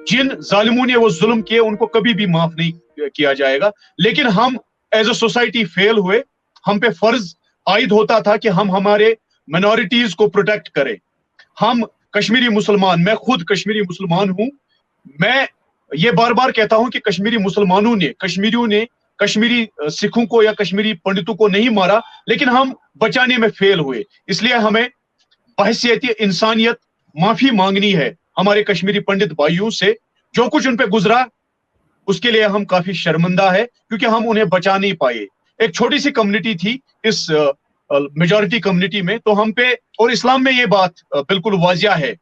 जिन जालिमों ने वो जुल्म किए उनको कभी भी माफ नहीं किया जाएगा। लेकिन हम एज अ सोसाइटी फेल हुए। हम पे फर्ज आयद होता था कि हम हमारे माइनॉरिटीज को प्रोटेक्ट करें। हम कश्मीरी मुसलमान, मैं खुद कश्मीरी मुसलमान हूं, मैं ये बार बार कहता हूं कि कश्मीरी मुसलमानों ने, कश्मीरियों ने कश्मीरी सिखों को या कश्मीरी पंडितों को नहीं मारा, लेकिन हम बचाने में फेल हुए। इसलिए हमें बहैसियत इंसानियत माफी मांगनी है हमारे कश्मीरी पंडित भाइयों से। जो कुछ उन पे गुजरा उसके लिए हम काफी शर्मिंदा है, क्योंकि हम उन्हें बचा नहीं पाए। एक छोटी सी कम्युनिटी थी इस मेजॉरिटी कम्युनिटी में, तो हम पे, और इस्लाम में ये बात बिल्कुल वाजिया है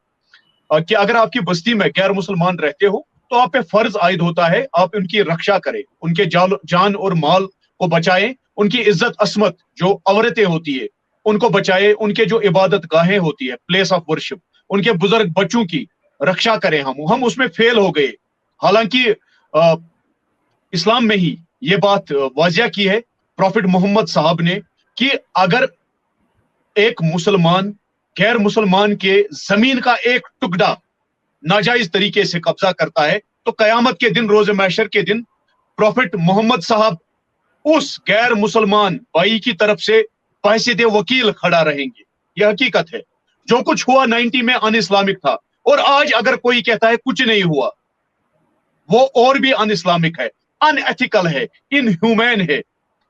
कि अगर आपकी बस्ती में गैर मुसलमान रहते हो तो आप पे फर्ज आयद होता है आप उनकी रक्षा करें, उनके जान और माल को बचाएं, उनकी इज्जत असमत जो औरतें होती है उनको बचाए, उनके जो इबादत गाहें होती है, प्लेस ऑफ वर्शिप, उनके बुजुर्ग बच्चों की रक्षा करें। हम उसमें फेल हो गए। हालांकि इस्लाम में ही ये बात वाजिया की है प्रॉफिट मोहम्मद साहब ने कि अगर एक मुसलमान गैर मुसलमान के जमीन का एक टुकड़ा नाजायज तरीके से कब्जा करता है तो कयामत के दिन, रोज महशर के दिन, प्रॉफिट मोहम्मद साहब उस गैर मुसलमान भाई की तरफ से बहैसियत वकील खड़ा रहेंगे। यह हकीकत है। जो कुछ हुआ 90 में अन इस्लामिक था, और आज अगर कोई कहता है कुछ नहीं हुआ, वो और भी अन इस्लामिक है, अनएथिकल है, इनह्यूमैन है।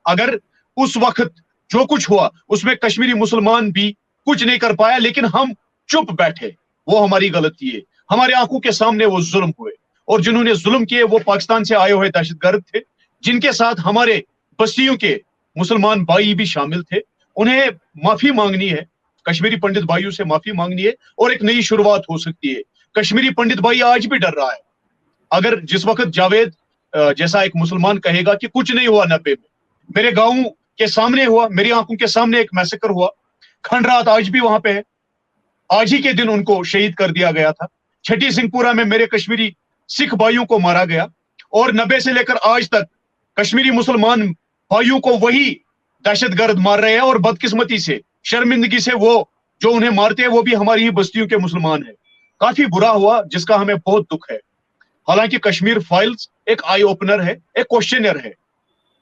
अगर उस वक्त जो कुछ हुआ उसमें कश्मीरी मुसलमान भी कुछ नहीं कर पाया, लेकिन हम चुप बैठे, वो हमारी गलती है। हमारे आंखों के सामने वो जुल्म हुए, और जिन्होंने जुल्म किए वो पाकिस्तान से आए हुए दहशतगर्द थे, जिनके साथ हमारे बस्तियों के मुसलमान भाई भी शामिल थे। उन्हें माफी मांगनी है, कश्मीरी पंडित भाइयों से माफी मांगनी है, और एक नई शुरुआत हो सकती है। कश्मीरी पंडित भाई आज भी डर रहा है। अगर जिस वक्त जावेद जैसा एक मुसलमान कहेगा कि कुछ नहीं हुआ 90 में, मेरे गांव के सामने हुआ, मेरी आंखों के सामने एक मैसेकर हुआ, खंडरात आज भी वहां पे है, आज ही के दिन उनको शहीद कर दिया गया था। छठी सिंहपुरा में मेरे कश्मीरी सिख भाइयों को मारा गया, और 90 से लेकर आज तक कश्मीरी मुसलमान भाइयों को वही दहशतगर्द मार रहे हैं, और बदकिस्मती से, शर्मिंदगी से, वो जो उन्हें मारते हैं वो भी हमारी ही बस्तियों के मुसलमान है। काफी बुरा हुआ, जिसका हमें बहुत दुख है। हालांकि कश्मीर फाइल्स एक आई ओपनर है, एक क्वेश्चनर है,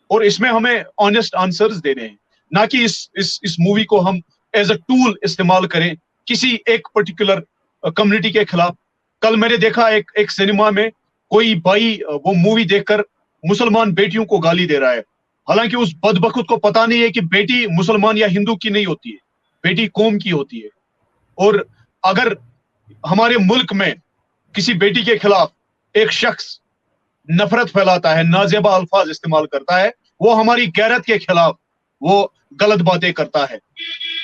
और इसमें हमें ऑनेस्ट आंसर्स देने हैं, ना कि इस मूवी को हम एज अ टूल इस्तेमाल करें किसी एक पर्टिकुलर कम्युनिटी के खिलाफ। कल मैंने देखा एक सिनेमा में कोई भाई वो मूवी देखकर मुसलमान बेटियों को गाली दे रहा है। हालांकि उस बदबख्त को पता नहीं है कि बेटी मुसलमान या हिंदू की नहीं होती है, बेटी कौम की होती है। और अगर हमारे मुल्क में किसी बेटी के खिलाफ एक शख्स नफरत फैलाता है, नाजेबा अल्फाज इस्तेमाल करता है, वो हमारी गैरत के खिलाफ वो गलत बातें करता है।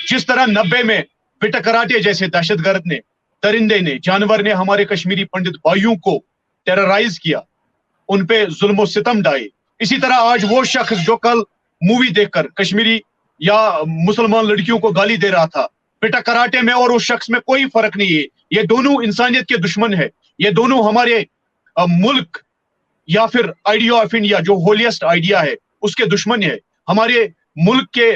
जिस तरह 90 में पिटकराटे जैसे दहशतगर्द ने, दरिंदे ने, जानवर ने हमारे कश्मीरी पंडित भाइयों को टेरराइज किया, उन पे जुल्म सितम ढाए, इसी तरह आज वो शख्स जो कल मूवी देखकर कश्मीरी या मुसलमान लड़कियों को गाली दे रहा था, पिटकराटे में और उस शख्स में कोई फर्क नहीं है। ये दोनों इंसानियत के दुश्मन है। ये दोनों हमारे मुल्क या फिर आइडिया ऑफ इंडिया जो होलिएस्ट आइडिया है उसके दुश्मन है। हमारे मुल्क के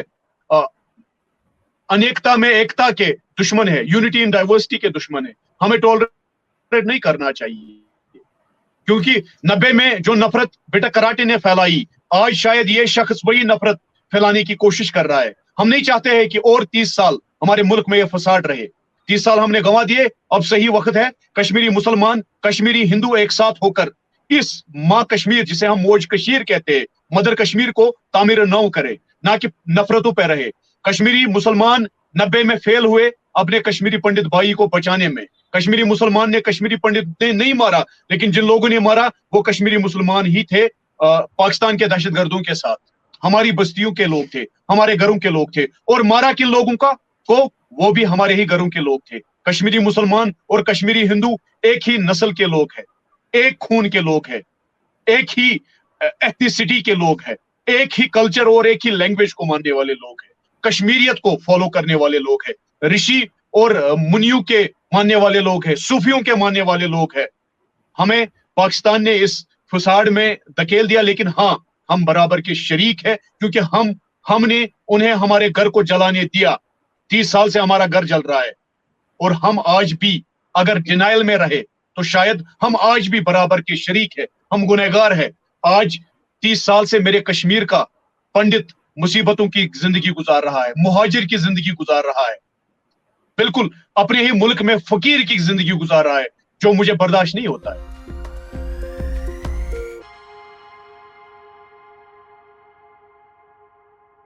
अनेकता में एकता के दुश्मन है, यूनिटी इन डाइवर्सिटी के दुश्मन है। हमें टॉलरेट नहीं करना चाहिए, क्योंकि 90 में जो नफरत बेटा कराटे ने फैलाई, आज शायद ये शख्स वही नफरत फैलाने की कोशिश कर रहा है। हम नहीं चाहते हैं कि और 30 साल हमारे मुल्क में यह फसाद रहे। 30 साल हमने गंवा दिए, अब सही वक्त है कश्मीरी मुसलमान, कश्मीरी हिंदू एक साथ होकर इस माँ कश्मीर, जिसे हम मौज कशीर कहते हैं, मदर कश्मीर को तामीर नौ करे, ना कि नफरतों पर रहे। कश्मीरी मुसलमान 90 में फेल हुए अपने कश्मीरी पंडित भाई को बचाने में। कश्मीरी मुसलमान ने कश्मीरी पंडित ने नहीं मारा, लेकिन जिन लोगों ने मारा वो कश्मीरी मुसलमान ही थे, पाकिस्तान के दहशतगर्दों के साथ। हमारी बस्तियों के लोग थे, हमारे घरों के लोग थे, और मारा किन लोगों को वो भी हमारे ही घरों के लोग थे। कश्मीरी मुसलमान और कश्मीरी हिंदू एक ही नस्ल के लोग हैं, एक खून के लोग हैं, एक ही एथनिसिटी के लोग हैं, एक ही कल्चर और एक ही लैंग्वेज को मानने वाले लोग हैं, कश्मीरियत को फॉलो करने वाले लोग हैं, ऋषि और मुनियों के मानने वाले लोग हैं, सूफियों के मानने वाले लोग हैं। हमें पाकिस्तान ने इस फसाड में धकेल दिया, लेकिन हाँ, हम बराबर के शरीक है, क्योंकि हमने उन्हें हमारे घर को जलाने दिया। 30 साल से हमारा घर जल रहा है, और हम आज भी अगर डिनाइल में रहे تو شاید ہم آج بھی برابر کے شریک ہیں, ہم گنہگار ہیں. آج 30 سال سے میرے کشمیر کا پنڈت مصیبتوں کی زندگی گزار رہا ہے, مہاجر کی زندگی گزار رہا ہے, بالکل اپنے ہی ملک میں فقیر کی زندگی گزار رہا ہے, جو مجھے برداشت نہیں ہوتا ہے.